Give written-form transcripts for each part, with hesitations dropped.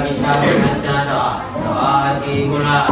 kita membaca doa. Doa dimulai.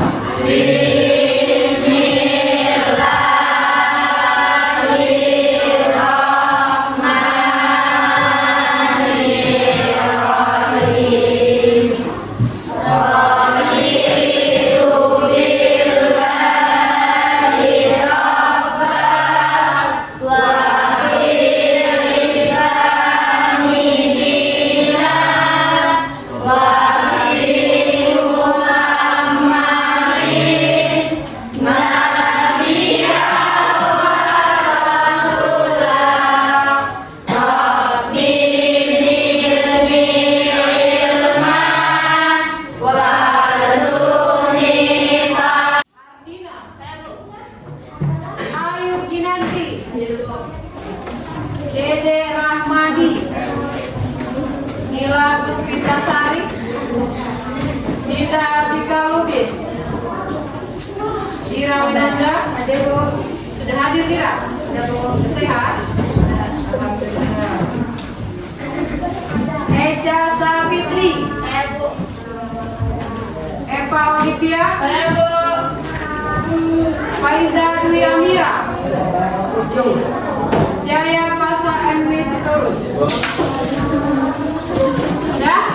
Dede Rahmadi, Nila Puspitasari, Dinda Artika Lubis, Dira Winanda, sudah hadir Dira? Sehat? Eja Safitri, Eva Olivia, Faiza Dwi Amira, Jaya Pasla MW Sitorus. Sudah?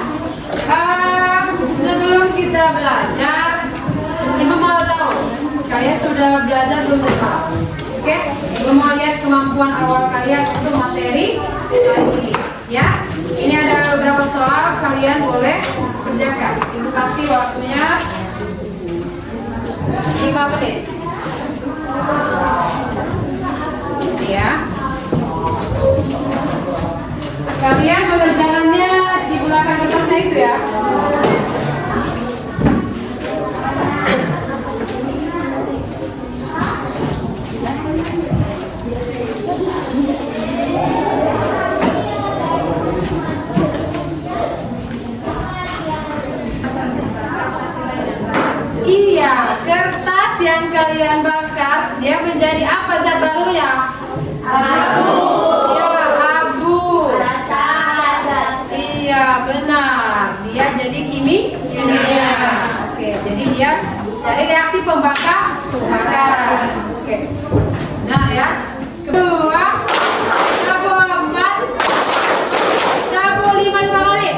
Sebelum kita belajar, Ibu mau tahu kalian sudah belajar belum terpaham? Oke? Ibu mau lihat kemampuan awal kalian untuk materi hari ini. Ya? Ini ada beberapa soal kalian boleh kerjakan. Ibu kasih waktunya 5 menit. Ya. Kalian mengerjakannya di belakang kertasnya itu ya. Iya, kertas yang kalian bakar dia menjadi apa zat barunya? Abu. Iya benar, dia jadi kimia. Oke, jadi dia dari reaksi pembakaran. Oke, nah ya. Kedua, tabur 4, tabur 5 kali.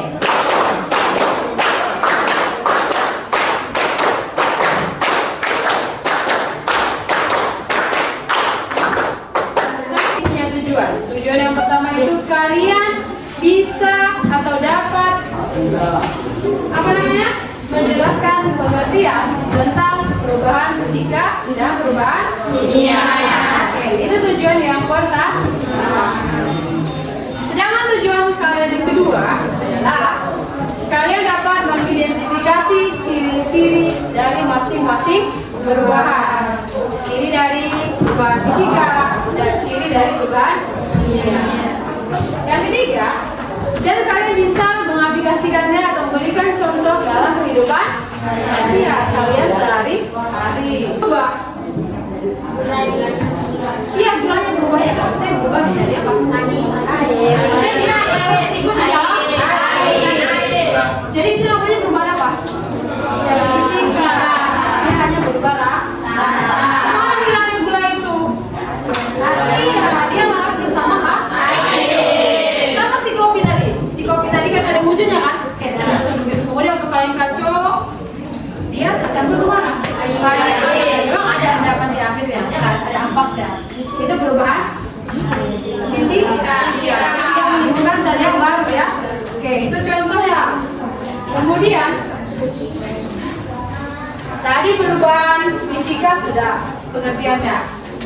Punya tujuan yang pertama itu kalian bisa atau dapat apa namanya menjelaskan pengertian tentang perubahan fisika dan perubahan kimia. Oke, itu tujuan yang pertama. Sedangkan tujuan kalian yang kedua adalah kalian dapat mengidentifikasi ciri-ciri dari masing-masing perubahan. Ciri dari perubahan fisika dan ciri dari perubahan kimia. Yang ketiga, dan kalian bisa mengaplikasikannya atau memberikan contoh dalam kehidupan kalian sehari-hari. Berubah. Iya, gulanya berubah ya kan? Saya berubah menjadi apa? Saya kira ikut di dalam air. Jadi itu namanya perubahan apa? Fisika. Dia hanya berubah rasa. Mana bilangnya gula itu? Iya, dia larut bersama air. Sama si kopi tadi. Si kopi tadi kan ada wujudnya kan? Kayak begitu. Kemudian untuk kalian kacau, dia tercampur kemana? Air. Memang ada endapan di akhirnya, ya kan? Ada ampas ya. Itu perubahan fisika. Iya. Yang menimbulkan zat yang baru ya. Oke, itu contohnya. Kemudian tadi perubahan fisika sudah pengertiannya.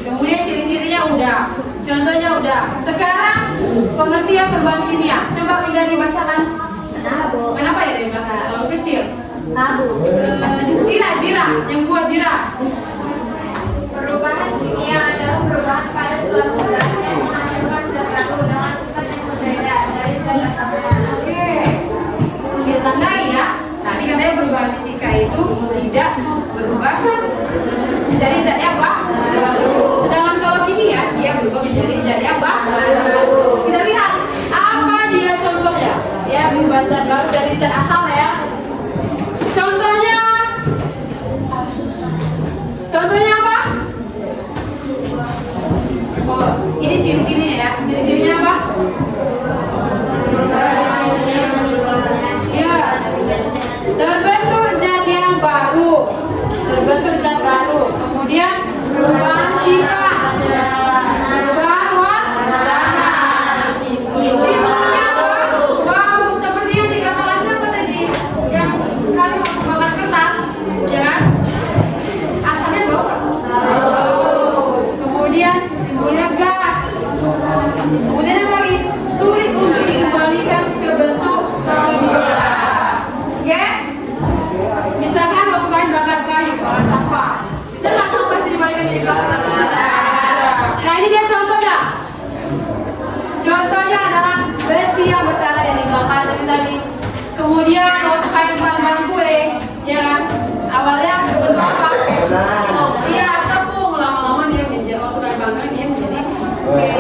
Kemudian ciri-cirinya udah, contohnya udah. Sekarang pengertian perubahan kimia. Coba Indah dibacakan. Kenapa ya dia bilang terlalu kecil? Jira, yang buat jira. Perubahan kimia adalah perubahan pada suatu zat yang menghasilkan zat baru dengan sifat yang berbeda dari zat asalnya. Oke, kita tandai ya. Tadi katanya perubahan fisika itu tidak berubah menjadi zat yang baru. Sedangkan kalau kimia dia berubah menjadi zat yang baru. Kita lihat apa dia contohnya. Dia berubah zat baru dari zat asal ya. Contohnya apa? Oh, ini ciri-cirinya ya. Ciri-cirinya apa? Iya. Terbentuk zat yang baru. Terbentuk zat baru. Kemudian perubahan sifat. Perubahan warna. Intinya apa? Wow, seperti yang dikatakan siapa tadi? Yang kali waktu bakar kertas, ya kan? Asalnya bau nggak? Kemudian timbulnya gas. Kemudian apa lagi? Sulit untuk dikembalikan ke bentuk semula. Oke? Misalkan waktu kalian bakar kayu, bakar sampah, bisa nggak sampah itu dibalikan jadi plastik? Nah ini dia contoh dah. Contohnya adalah besi yang berkarat yang dibakar tadi. Kemudian waktu kalian panggang kue, ya kan? Awalnya berbentuk apa? Iya, tepung. Lama-lama dia menjadi, waktu kalian panggang dia menjadi kue.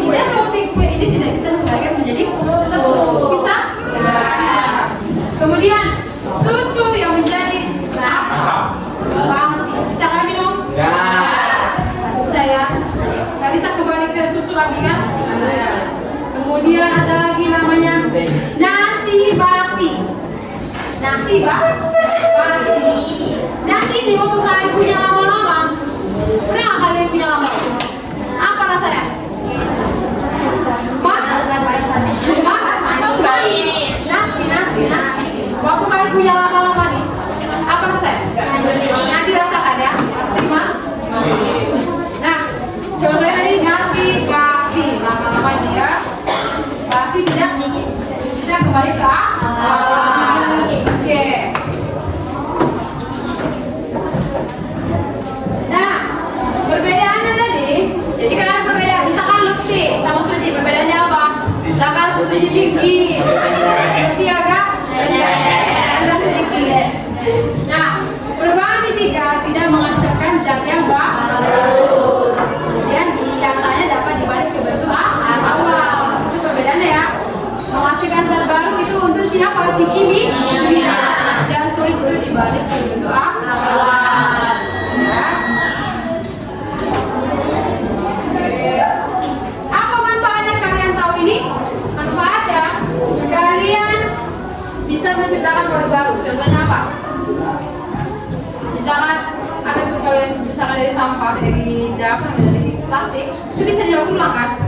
Dan roti kue ini tidak bisa dikembalikan menjadi tepung. Bisa? Ya. Kemudian susu yang menjadi basi. Bisa kalian minum? Ya. Bisa ya? Gak bisa kembali ke susu lagi kan? Ya. Kemudian ada lagi namanya nasi basi. Nasi basi. Nasi ini waktu kalian punya lama-lama, pernah nggak kalian punya lama-lama? Apa rasanya? Atau enggak? Nasi. Waktu kalian punya lama-lama nih, apa rasanya? Nanti rasakan ya, pasti mah. Nah, contohnya tadi nasi basi, lama-lama dia basi tidak bisa kembali ke awal. Oke. Nah, perbedaannya tadi, jadi kan ada perbedaan. Misalkan Lutfi sama Suci, perbedaannya apa? Misalkan Suci tinggi, Lutfi agak rendah sedikit. Nah, perubahan fisika tidak menghasilkan zat yang baru. Kemudian biasanya dapat dibalik ke bentuk awal. Itu perbedaannya ya. Menghasilkan zat baru itu untuk siapa? Si kimia. Dan sulit untuk dibalik ke bentuk awal. Ya. Apa manfaatnya kalian tahu ini? Manfaatnya kalian bisa menciptakan produk baru. Contohnya apa? Misalkan ada tuh kalian misalkan dari sampah, dari plastik, itu bisa didaur ulang kan?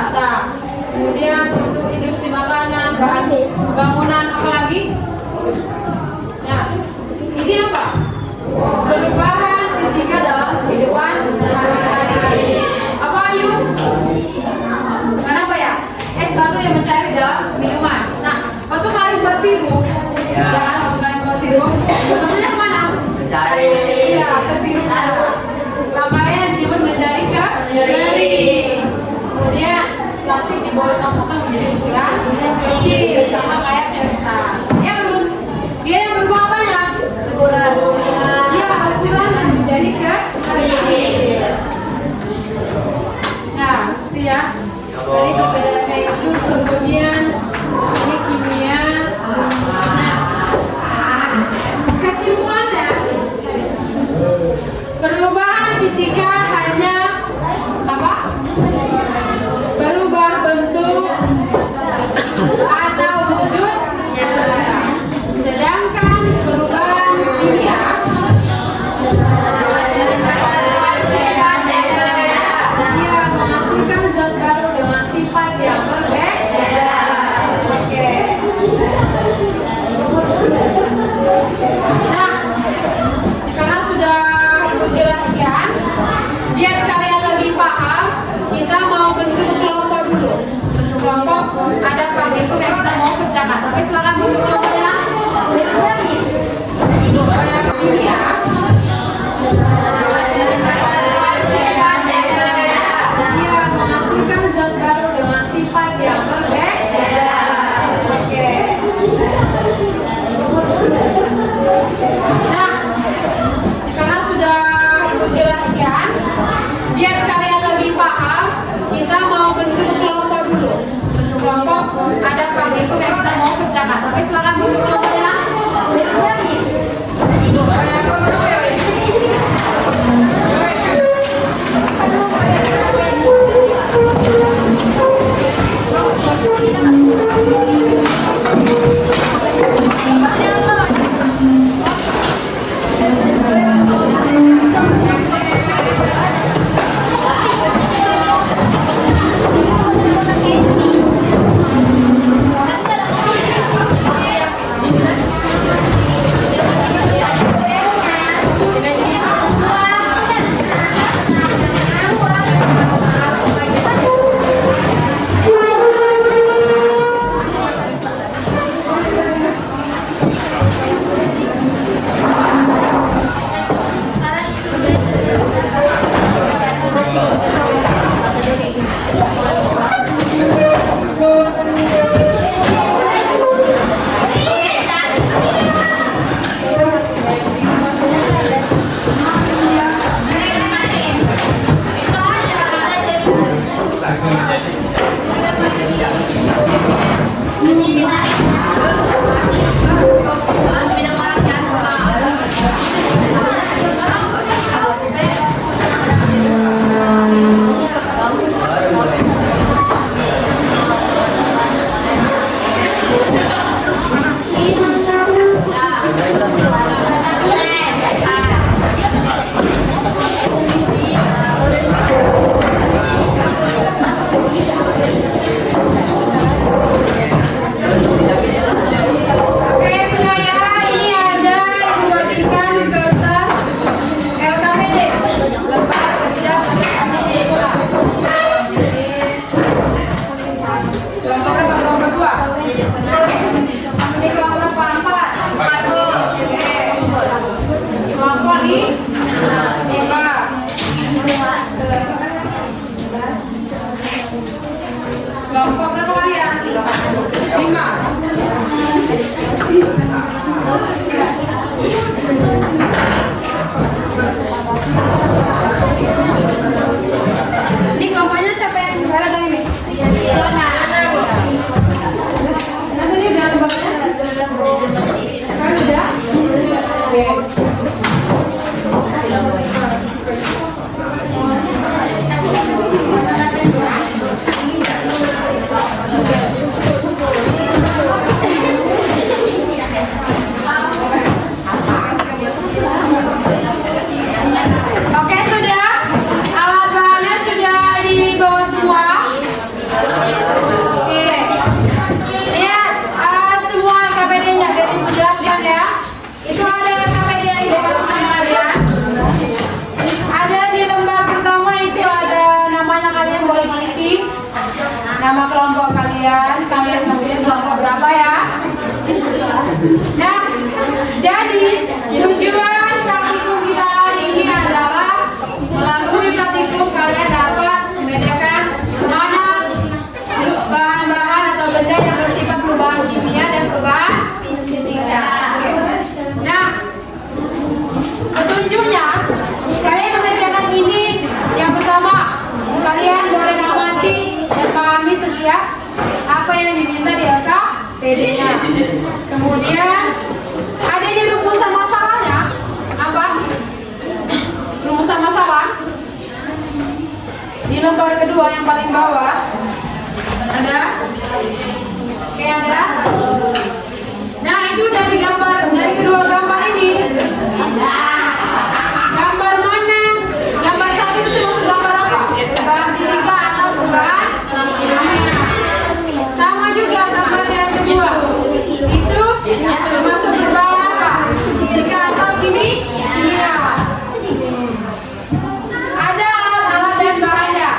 Bisa. Kemudian untuk industri makanan, bahan bangunan, apa lagi? Nah, ini apa? Perubahan fisika dalam kehidupan sehari-hari. Apa Ayu? Kenapa ya? Es batu yang mencair dalam minuman. Nah, waktu kalian buat sirup, jangan waktu kalian buat sirup, sebetulnya kemana? Mencair. Iya, ke sirup. Makanya dibuat menjadi kering. Kemudian plastik dipotong-potong menjadi ukuran kecil, sama kayak kertas. Dia yang berubah apanya? Dia ukuran dan menjadi kecil. Nah, itu ya. Dari perbedaannya itu, kemudian ini kimia. Nah, kesimpulannya, perubahan fisika hanya apa? Berubah bentuk atau wujud. Sedangkan perubahan kimia dia menghasilkan zat baru dengan sifat yang berbeda. Oke. Nah, karena sudah dijelaskan, gambar kedua yang paling bawah. Ada? Oke, ada. Nah, itu dari kedua gambar ini. Gambar mana? Gambar satu itu termasuk gambar apa? Perubahan fisika atau perubahan? Sama juga gambar yang kedua. Itu termasuk perubahan apa? Fisika atau kimia? Ada alat-alat dan bahannya.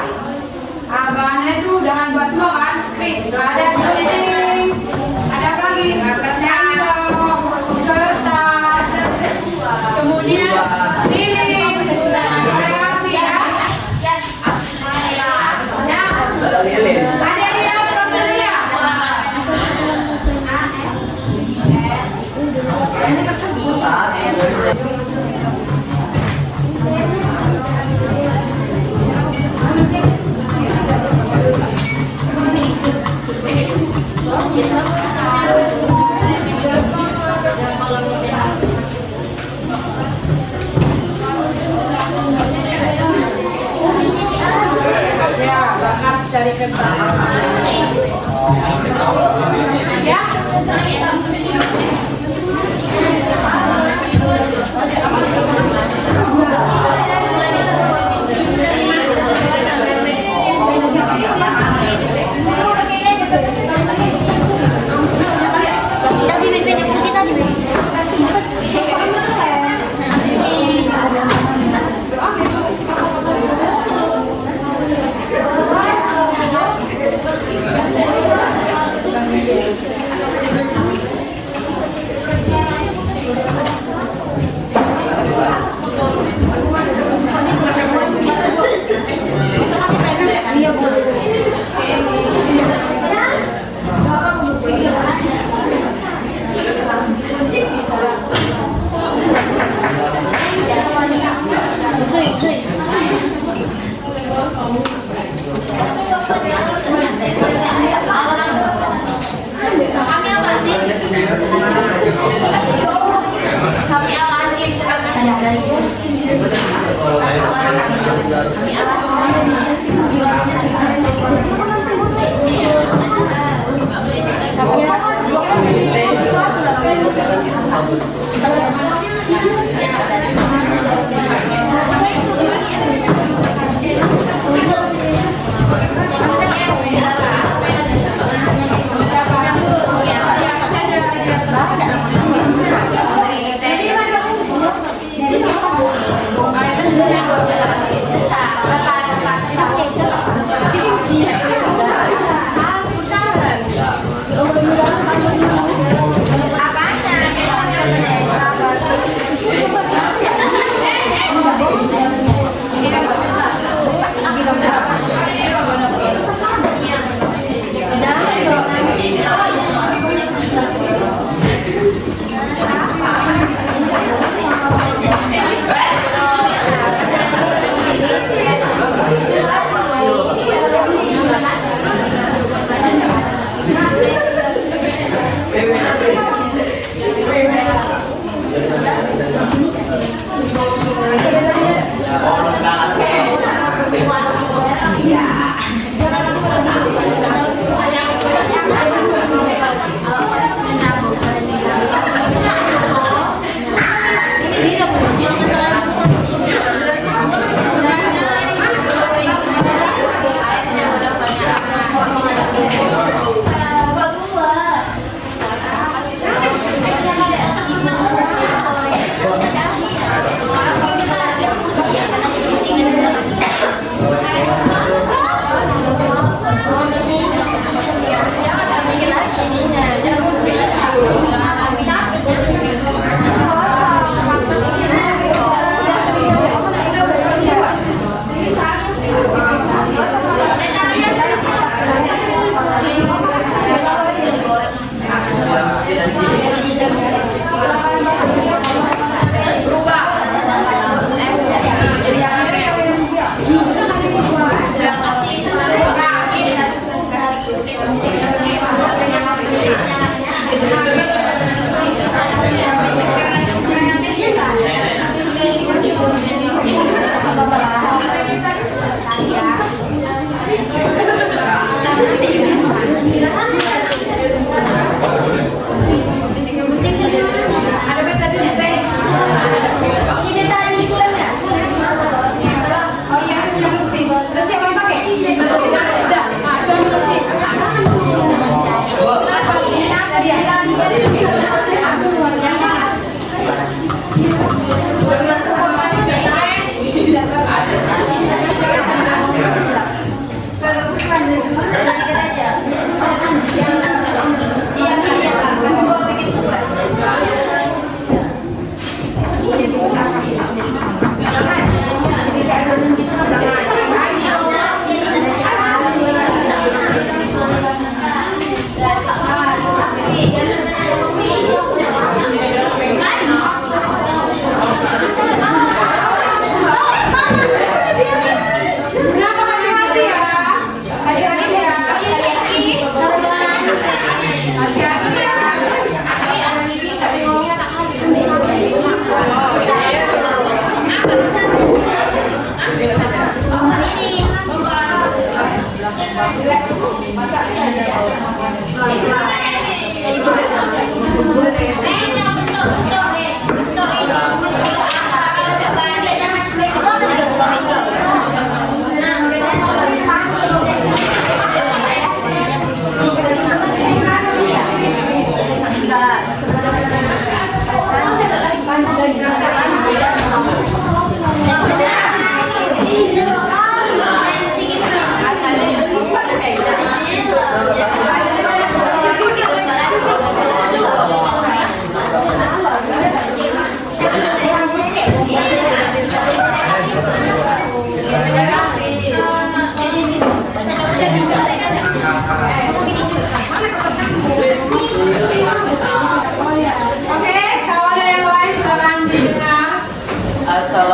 Bahannya itu udah bahas semua kan? Ada gunting, ada apa lagi? Sendok, kertas, kemudian lilin, ada api ya. Ada lihat prosesnya. Ya, bakar dari kertas. Ya.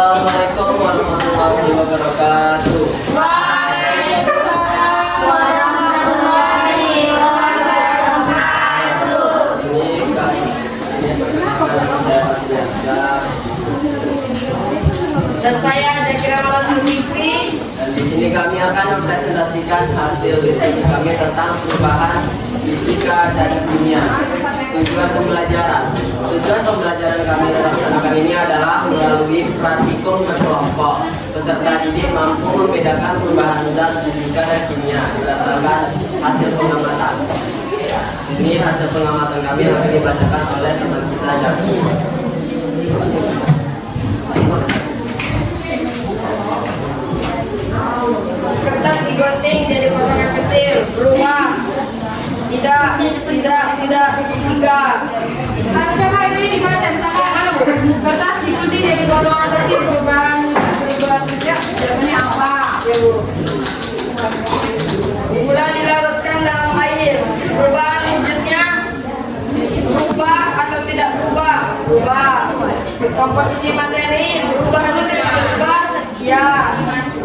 Assalamualaikum warahmatullahi wabarakatuh. Waalaikumsalam warahmatullahi wabarakatuh. Ini perkenalkan saya Biasa. Dan saya Zakira Maulana Al-Fikri. Dan di sini kami akan mempresentasikan hasil diskusi kami tentang perubahan fisika dan kimia. Tujuan pembelajaran kami dalam kesempatan ini adalah melalui praktikum berkelompok. Peserta didik mampu membedakan perubahan zat fisika dan kimia berdasarkan hasil pengamatan. Ini hasil pengamatan kami yang akan dibacakan oleh teman kita Jaki. Kertas digunting jadi potongan kecil, berubah. Tidak fisika. Coba ini dibaca sama kertas digunting jadi potongan kecil berubah tidak jawabannya apa? Ya Bu. Gula dilarutkan dalam air. Perubahan wujudnya berubah atau tidak berubah? Berubah. Komposisi materi berubah atau tidak berubah? Ya.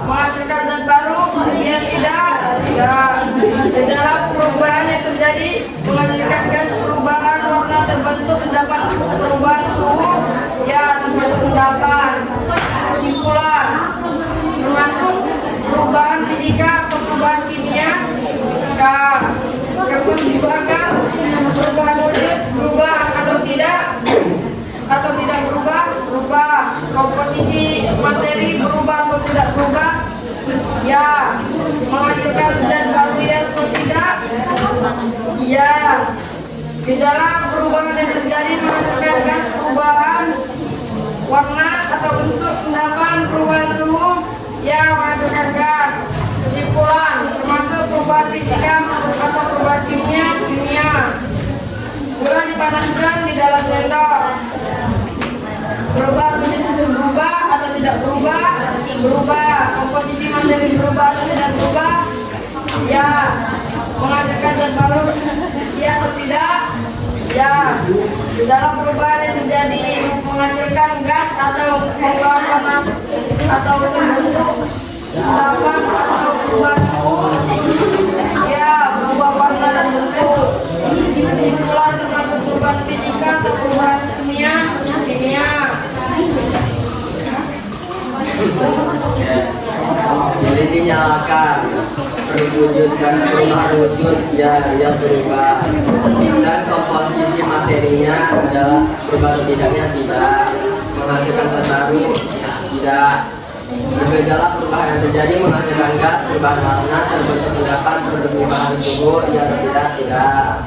Menghasilkan zat baru? Ya tidak. Di dalam perubahan yang terjadi menghasilkan gas, perubahan warna, terbentuk endapan, perubahan suhu, ya terbentuk endapan. Kesimpulan termasuk perubahan fisika atau perubahan kimia. Fisika. Frekuensi bakar, perubahan wujud berubah atau tidak berubah? Berubah. Komposisi materi berubah atau tidak berubah? Ya. Menghasilkan zat baru ya atau tidak? Iya. Di dalam perubahan yang terjadi menghasilkan gas, perubahan warna atau bentuk, endapan, perubahan suhu, ya menghasilkan gas. Kesimpulan termasuk perubahan fisika atau perubahan kimia. Gula dipanaskan di dalam sendok. Berubah menjadi berubah atau tidak berubah? Berubah. Komposisi materi berubah atau tidak berubah? Ya. Menghasilkan zat baru? Ya atau tidak? Ya. Di dalam perubahan yang terjadi menghasilkan gas atau perubahan warna atau terbentuk endapan atau perubahan suhu? Ya. Berubah warna dan bentuk. Kesimpulan termasuk perubahan fisika atau perubahan kimia. Jadi dinyalakan perwujudan perubahan wujud ya berubah, dan komposisi materinya adalah berubah atau tidaknya tidak, menghasilkan zat baru tidak. Bergejala perubahan yang terjadi menghasilkan gas, perubahan warna, terbentuk endapan, perubahan suhu ya atau tidak.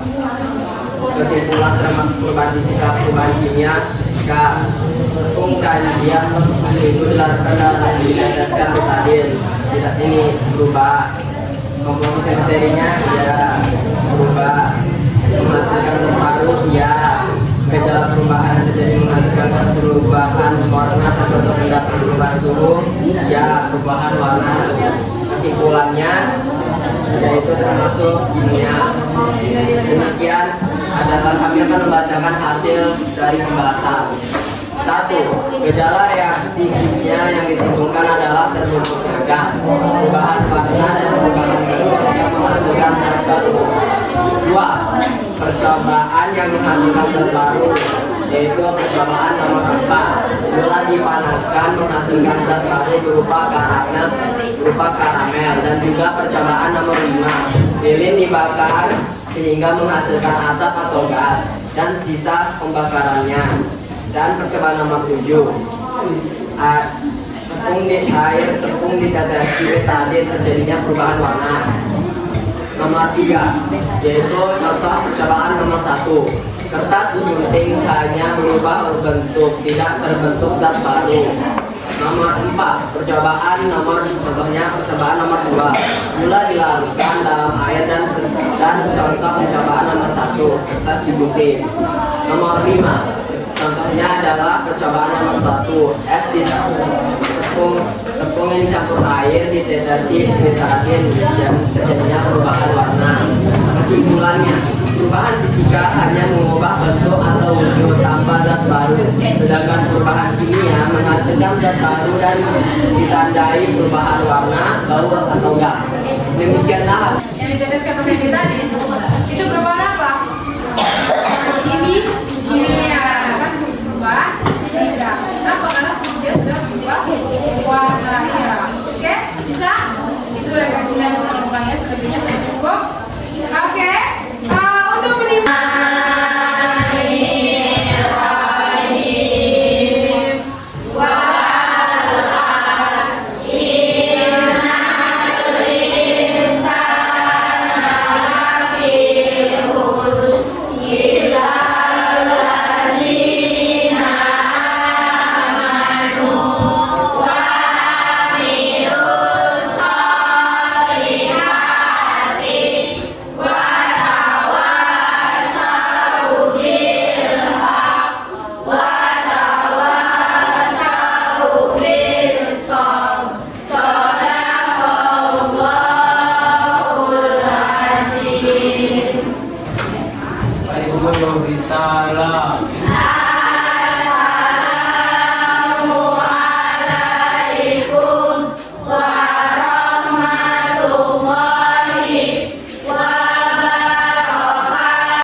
Kesimpulan termasuk perubahan fisika, perubahan kimia. Tepung kajian itu didasarkan betadin, tidak ini berubah. Komposisi materinya ya berubah, menghasilkan zat baru ya. Gejala perubahan yang terjadi menghasilkan gas, perubahan warna, terbentuk endapan, perubahan suhu ya perubahan warna. Kesimpulannya yaitu termasuk kimia. Demikian adalah kami akan membacakan hasil dari pembahasan. 1. Gejala reaksi kimia yang ditimbulkan adalah terbentuknya gas, perubahan warna dan perubahan bentuk yang menghasilkan zat baru. 2. Percobaan yang menghasilkan zat baru, yaitu percobaan nomor 4. Gula dipanaskan menghasilkan zat baru berupa karamel, dan juga percobaan nomor 5. Lilin dibakar sehingga menghasilkan asap atau gas dan sisa pembakarannya. Dan percobaan nomor 7, tepung dideteksi betadin terjadinya perubahan warna. Nomor 3, yaitu contoh percobaan nomor 1, kertas digunting hanya berubah bentuk, tidak terbentuk zat baru. Nomor 4, percobaan nomor 2, gula dilarutkan dalam air dan contoh percobaan nomor 1, kertas digunting. Nomor 5, contohnya adalah percobaan nomor 1, es tepung yang campur air ditetesin ditarakin dan terjadinya perubahan warna. Kesimpulannya, perubahan fisika hanya mengubah bentuk atau wujud tanpa zat baru, sedangkan perubahan kimia menghasilkan zat baru dan ditandai perubahan warna, bau atau gas. Demikianlah Yang diteteskan pakai kita tadi itu perubahan apa? Kimia kan berubah fisika. Kenapa? Karena dia sudah berubah